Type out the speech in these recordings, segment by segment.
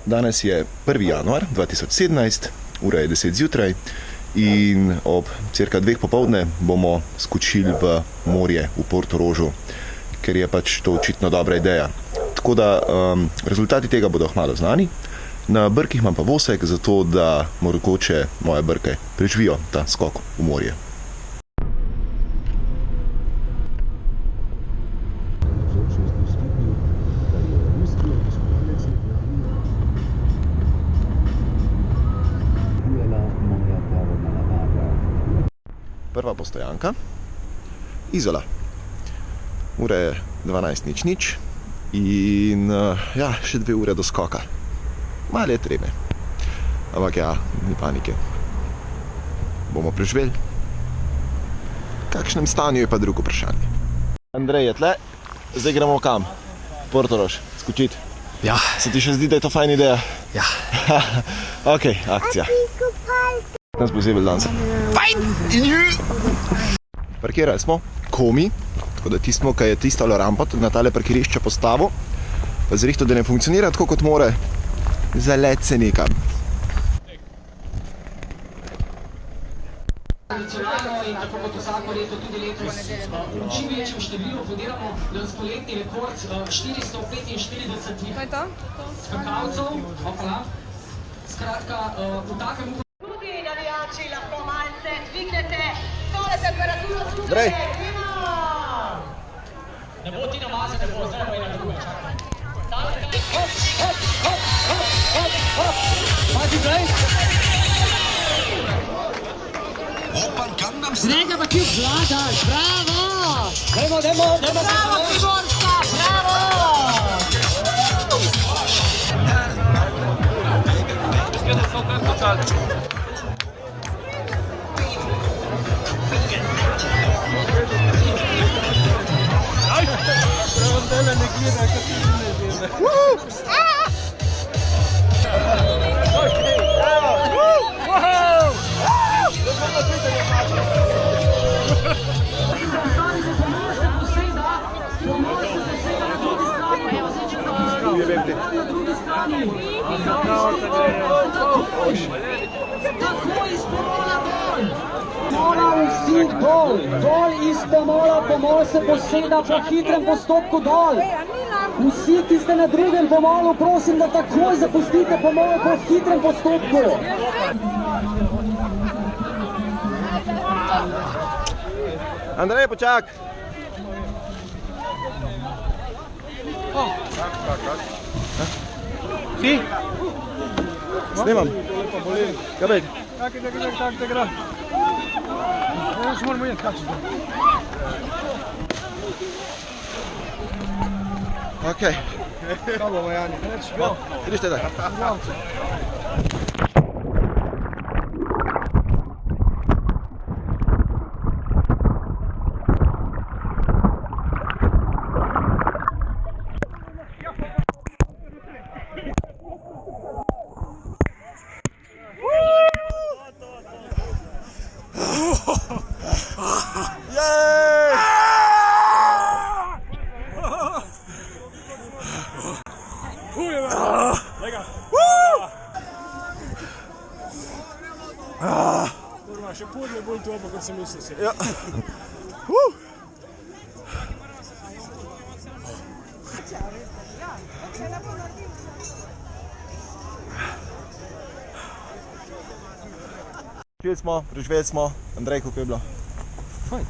Danes je 1. januar 2017, ura je 10 zjutraj in ob cirka 2 popoldne bomo skočili v morje v Portorožu, ker je pač to očitno dobra ideja. Tako da rezultati tega bodo kmalu znani. Na brkih imam pa vosek, zato da mogoče moje brke preživijo ta skok v morje. Prva postojanka, Izola. Ura je 12:00 in ja, še 2 ure do skoka. Malo je treme, ampak ja, ni panike. Bomo preživeli. V kakšnem stanju je pa drugo vprašanje. Andrej je tle, zdaj gremo kam? Portorož, skočiti. Ja. Se ti še zdi, da je to fajn ideja? Ja. Ok, akcija. Nas bo zebel danes. Fajn! Parkirali smo, komi, tako da tismo, kaj je tistalo rampo na tale parkirišče postavil, pa zrihto, da ne funkcionira tako kot more, zalet se nekam. Tradicionalno in tako kot vsako leto tudi letos v čim večjem številu podiramo lanskoletni rekord 445 skakalcev. Skratka, v takem Tudi navijači lahko malce dvignete tole temperaturo skupaj. Andrej! ne bo Tina Maze, ne bo, zdaj bo ena druga, čakaj. Pazi, zdaj! Snega pa ti vladaš, bravo! Dajmo! Bravo, Primorska, bravo! Dol iz pomola, pomol se poseda po hitrem postopku dol. Vsi, ki ste na drugem pomolu, prosim, da takoj zapustite pomol po hitrem postopku. Andrej, počak! Ti? Snemam. Kaj bej? Kako te gra? Ja, še moramo jeti, kako se Ok. Kaj bomo, Jani? Reči, go. Ideš te daj. Kurva, še pol je bolj topo, kot sem mislil si. Ja. Preživeli smo. Andrej, kako je bilo? Fajn.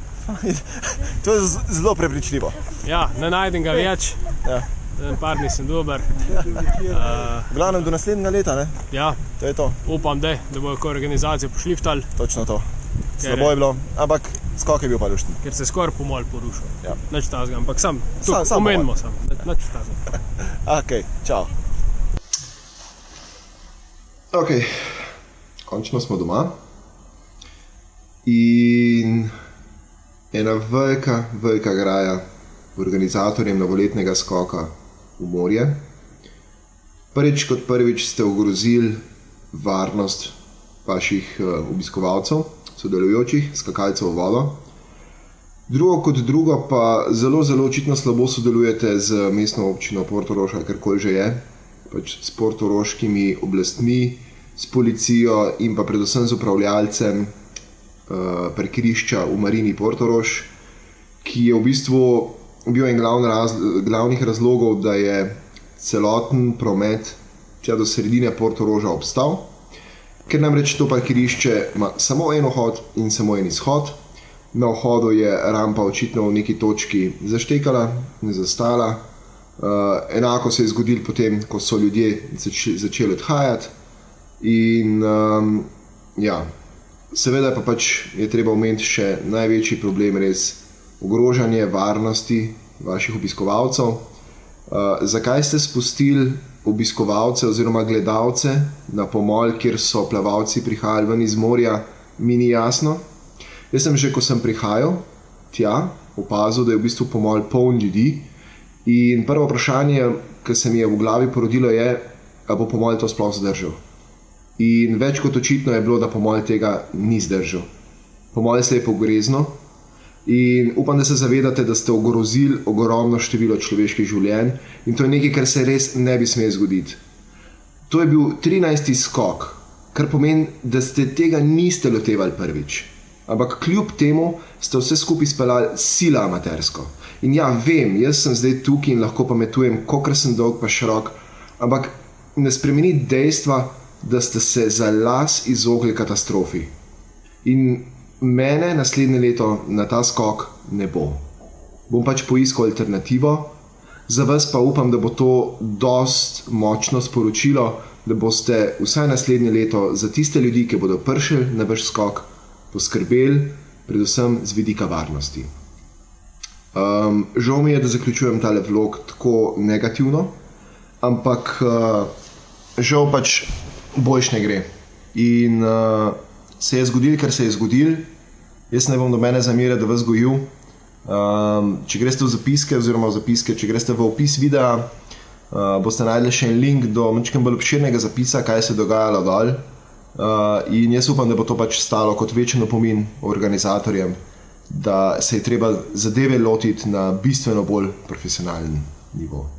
To je zelo prepričljivo. Ja, ne najdem ga več. Ja. Par nisem dober. V glavnem do naslednjega leta, ne? Ja, To je to. upam, da bojo ko organizacijo pošliftali, Točno to. Slabo je bilo, ampak skok je bil pa lušten. ker se skoraj pomol porušil. Ja. Nič tazga, ampak sam, tu Sam omenimo sam. Nič tazga. Ok, čau. Ok, končno smo doma. In ena velika graja organizatorjem novoletnega skoka v morje. Prvič kot prvič ste ogrozili varnost vaših obiskovalcev, sodelujočih, skakalcev v vodo. Drugo kot drugo pa zelo očitno slabo sodelujete z mestno občino Portorož, ali karkoli že je, pač s portoroškimi oblastmi, s policijo in pa predvsem z upravljalcem parkirišča v Marini Portorož, ki je v bistvu bil en glavnih razlogov, da je celoten promet tja do sredine Portoroža obstal, ker namreč to parkirišče ima samo en vhod in samo en izhod. Na vhodu je rampa očitno v neki točki zaštekala, ne zastala. Enako se je zgodilo potem, ko so ljudje začeli odhajati. In ja, seveda pa pač je treba omeniti še največji problem, res ogrožanje varnosti vaših obiskovalcev. Zakaj ste spustili obiskovalce oziroma gledalce na pomol, kjer so plavalci prihajali ven iz morja, mi ni jasno. Jaz sem že, ko sem prihajal tja, opazil, da je v bistvu pomol poln ljudi in prvo vprašanje, ki se mi je v glavi porodilo, je, ali bo pomol to sploh zdržal. In več kot očitno je bilo, da pomol tega ni zdržal. Pomol se je pogreznil in upam, da se zavedate, da ste ogrozili ogromno število človeških življenj in to je nekaj, kar se res ne bi smelo zgoditi. To je bil 13. skok, kar pomeni, da ste tega niste lotevali prvič. Ampak kljub temu ste vse skupaj speljali sila amatersko. In ja, vem, jaz sem zdaj tukaj in lahko pametujem, kolikor sem dolg pa širok, ampak ne spremeni dejstva, da ste se za las izognili katastrofi. In mene naslednje leto na ta skok ne bo. Bom pač poiskal alternativo, za vas pa upam, da bo to dost močno sporočilo, da boste vsaj naslednje leto za tiste ljudi, ki bodo prišli na vaš skok, poskrbeli predvsem z vidika varnosti. Žal mi je, da zaključujem tale vlog tako negativno, ampak žal pač boljš ne gre. In se je zgodilo, kar se je zgodilo. Jaz ne bom nobene zamere, da vas gojil. Če greste v zapiske, če greste v opis videa, boste najdli še en link do malo bolj obširnega zapisa, kaj se je dogajalo dol. In jaz upam, da bo to pač stalo kot večen opomin organizatorjem, da se je treba zadeve lotiti na bistveno bolj profesionalen nivo.